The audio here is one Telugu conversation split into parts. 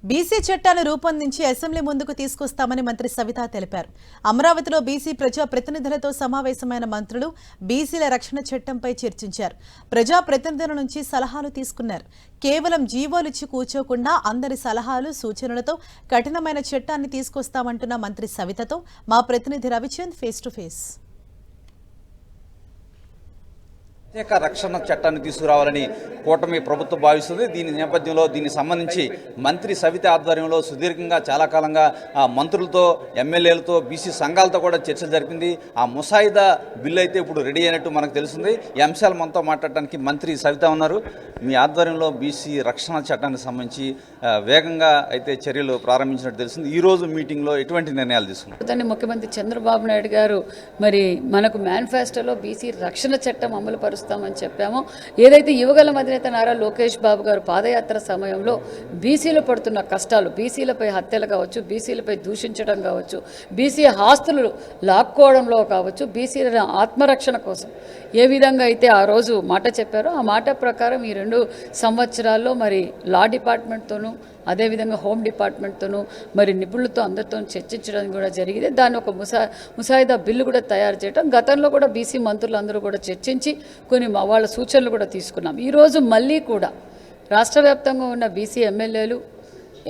బీసీ చట్టాన్ని రూపొందించి అసెంబ్లీ ముందుకు తీసుకొస్తామని మంత్రి సవిత తెలిపారు. అమరావతిలో బీసీ ప్రజా ప్రతినిధులతో సమావేశమైన మంత్రులు బీసీల రక్షణ చట్టంపై చర్చించారు. ప్రజా ప్రతినిధుల నుంచి సలహాలు తీసుకున్నారు. కేవలం జీవోలిచ్చి కూర్చోకుండా అందరి సలహాలు సూచనలతో కఠినమైన చట్టాన్ని తీసుకొస్తామంటున్న మంత్రి సవితతో మా ప్రతినిధి రవిచంద్ ఫేస్ టు ఫేస్. ప్రత్యేక రక్షణ చట్టాన్ని తీసుకురావాలని కూటమి ప్రభుత్వం భావిస్తుంది. దీని నేపథ్యంలో దీనికి సంబంధించి మంత్రి సవిత ఆధ్వర్యంలో సుదీర్ఘంగా చాలా కాలంగా మంత్రులతో, ఎమ్మెల్యేలతో, బీసీ సంఘాలతో కూడా చర్చలు జరిపింది. ఆ ముసాయిదా బిల్లు అయితే ఇప్పుడు రెడీ అయినట్టు మనకు తెలుస్తుంది. ఈ అంశాలు మనతో మాట్లాడడానికి మంత్రి సవిత ఉన్నారు. మీ ఆధ్వర్యంలో బీసీ రక్షణ చట్టానికి సంబంధించి వేగంగా అయితే చర్యలు ప్రారంభించినట్టు తెలిసింది. ఈ రోజు మీటింగ్లో ఎటువంటి నిర్ణయాలు తీసుకున్నారు? ముఖ్యమంత్రి చంద్రబాబు నాయుడు గారు మరి మనకు మేనిఫెస్టోలో బీసీ రక్షణ చట్టం అమలు పరుస్తామని చెప్పాము. ఏదైతే యువగల అధినేత నారా లోకేష్ బాబు గారు పాదయాత్ర సమయంలో బీసీలు పడుతున్న కష్టాలు, బీసీలపై హత్యలు కావచ్చు, బీసీలపై దూషించడం కావచ్చు, బీసీ ఆస్తులు లాక్కోవడంలో కావచ్చు, బీసీల ఆత్మరక్షణ కోసం ఏ విధంగా అయితే ఆ రోజు మాట చెప్పారో ఆ మాట ప్రకారం ఈ 2 సంవత్సరాల్లో మరి లా డిపార్ట్మెంట్తోనూ అదేవిధంగా హోమ్ డిపార్ట్మెంట్తోనూ మరి నిపుణులతో అందరితో చర్చించడం కూడా జరిగింది. దాన్ని ఒక ముసాయిదా బిల్లు కూడా తయారు చేయడం, గతంలో కూడా బీసీ మంత్రులందరూ కూడా చర్చించి కొన్ని వాళ్ళ సూచనలు కూడా తీసుకున్నాం. ఈరోజు మళ్ళీ కూడా రాష్ట్ర వ్యాప్తంగా ఉన్న బీసీ ఎమ్మెల్యేలు,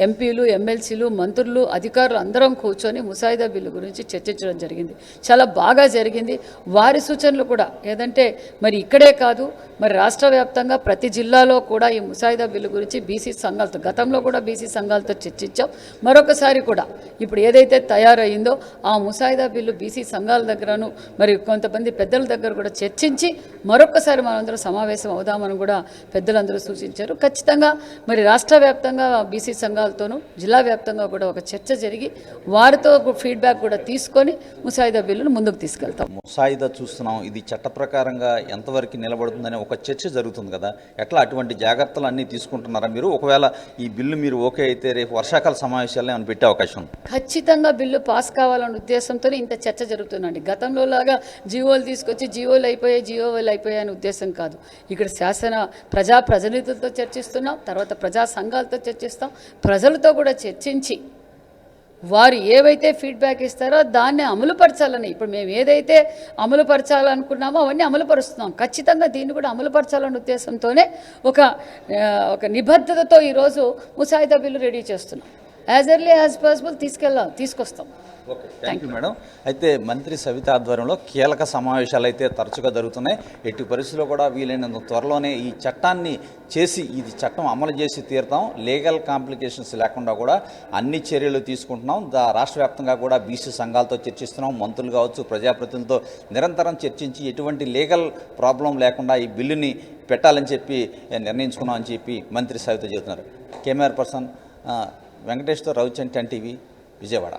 ఎంపీలు, ఎమ్మెల్సీలు, మంత్రులు, అధికారులు అందరం కూర్చొని ముసాయిదా బిల్లు గురించి చర్చించడం జరిగింది. చాలా బాగా జరిగింది. వారి సూచనలు కూడా ఏదంటే మరి ఇక్కడే కాదు, మరి రాష్ట్ర వ్యాప్తంగా ప్రతి జిల్లాలో కూడా ఈ ముసాయిదా బిల్లు గురించి బీసీ సంఘాలతో, గతంలో కూడా బీసీ సంఘాలతో చర్చించాం. మరొకసారి కూడా ఇప్పుడు ఏదైతే తయారయ్యిందో ఆ ముసాయిదా బిల్లు బీసీ సంఘాల దగ్గరను మరి కొంతమంది పెద్దల దగ్గర కూడా చర్చించి మరొకసారి మనందరం సమావేశం అవుదామని కూడా పెద్దలందరూ సూచించారు. ఖచ్చితంగా మరి రాష్ట్ర వ్యాప్తంగా బీసీ సంఘాలతోనూ జిల్లా వ్యాప్తంగా కూడా ఒక చర్చ జరిగి వారితో ఫీడ్బ్యాక్ కూడా తీసుకొని ముసాయిదా బిల్లును ముందుకు తీసుకెళ్తాం. ముసాయిదా చూస్తున్నాం, ఇది చట్ట ప్రకారంగా ఎంతవరకు నిలబడుతుందనే ఒక చర్చ జరుగుతుంది కదా, ఎట్లా అటువంటి జాగ్రత్తలు అన్నీ తీసుకుంటున్నారా మీరు? ఒకవేళ ఈ బిల్లు మీరు ఓకే అయితే రేపు వర్షాకాల సమావేశాల్లో ఏమైనా పెట్టే అవకాశం ఉంది? ఖచ్చితంగా బిల్లు పాస్ కావాలన్న ఉద్దేశంతో ఇంత చర్చ జరుగుతుందండి. గతంలో లాగా జీవోలు తీసుకొచ్చి జీవోలు అయిపోయాయి అనే ఉద్దేశం కాదు. ఇక్కడ ప్రజాప్రతినిధులతో చర్చిస్తున్నాం, తర్వాత ప్రజా సంఘాలతో చర్చిస్తాం, ప్రజలతో కూడా చర్చించి వారు ఏవైతే ఫీడ్బ్యాక్ ఇస్తారో దాన్ని అమలుపరచాలని, ఇప్పుడు మేము ఏదైతే అమలుపరచాలనుకున్నామో అవన్నీ అమలుపరుస్తున్నాం. ఖచ్చితంగా దీన్ని కూడా అమలుపరచాలన్న ఉద్దేశంతోనే ఒక నిబద్ధతతో ఈరోజు ముసాయిదా బిల్లు రెడీ చేస్తున్నాం. యాజ్ ఎర్లీ యాజ్ పాసిబుల్ తీసుకొస్తాం. Okay, thank you madam. అయితే మంత్రి సవిత ఆధ్వర్యంలో కీలక సమావేశాలు అయితే తరచుగా జరుగుతున్నాయి. ఎట్టి పరిస్థితుల్లో కూడా వీలైనంత త్వరలోనే ఈ చట్టాన్ని చేసి ఇది చట్టం అమలు చేసి తీరుతాం. లీగల్ కాంప్లికేషన్స్ లేకుండా కూడా అన్ని చర్యలు తీసుకుంటున్నాం. రాష్ట్ర వ్యాప్తంగా కూడా బీసీ సంఘాలతో చర్చిస్తున్నాం. మంత్రులు కావచ్చు, ప్రజాప్రతినిధులతో నిరంతరం చర్చించి ఎటువంటి లీగల్ ప్రాబ్లం లేకుండా ఈ బిల్లుని పెట్టాలని చెప్పి నిర్ణయించుకున్నామని చెప్పి మంత్రి సవిత చెబుతున్నారు. కెమెరా పర్సన్ వెంకటేష్తో రవిచంద్, 10 టీవీ, విజయవాడ.